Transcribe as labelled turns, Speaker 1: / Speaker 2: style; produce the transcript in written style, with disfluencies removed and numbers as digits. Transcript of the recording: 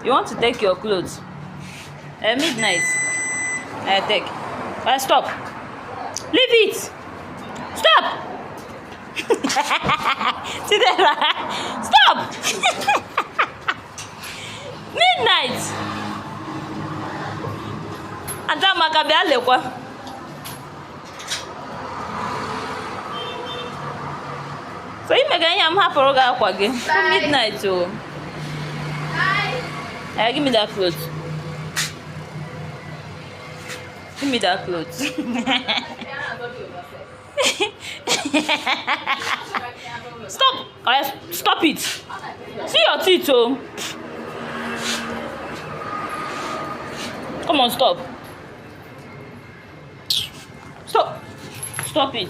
Speaker 1: You want to take your clothes? Midnight. Take. Stop. Leave it. Stop. See that? Stop. Midnight. Adamaka bịa lekwa. So you make any hapụrụ gị akwa gị. Midnight oh. Give me that clothes. Give me that clothes. Stop! Stop it! See your teeth, oh. Come on, stop. Stop. Stop it.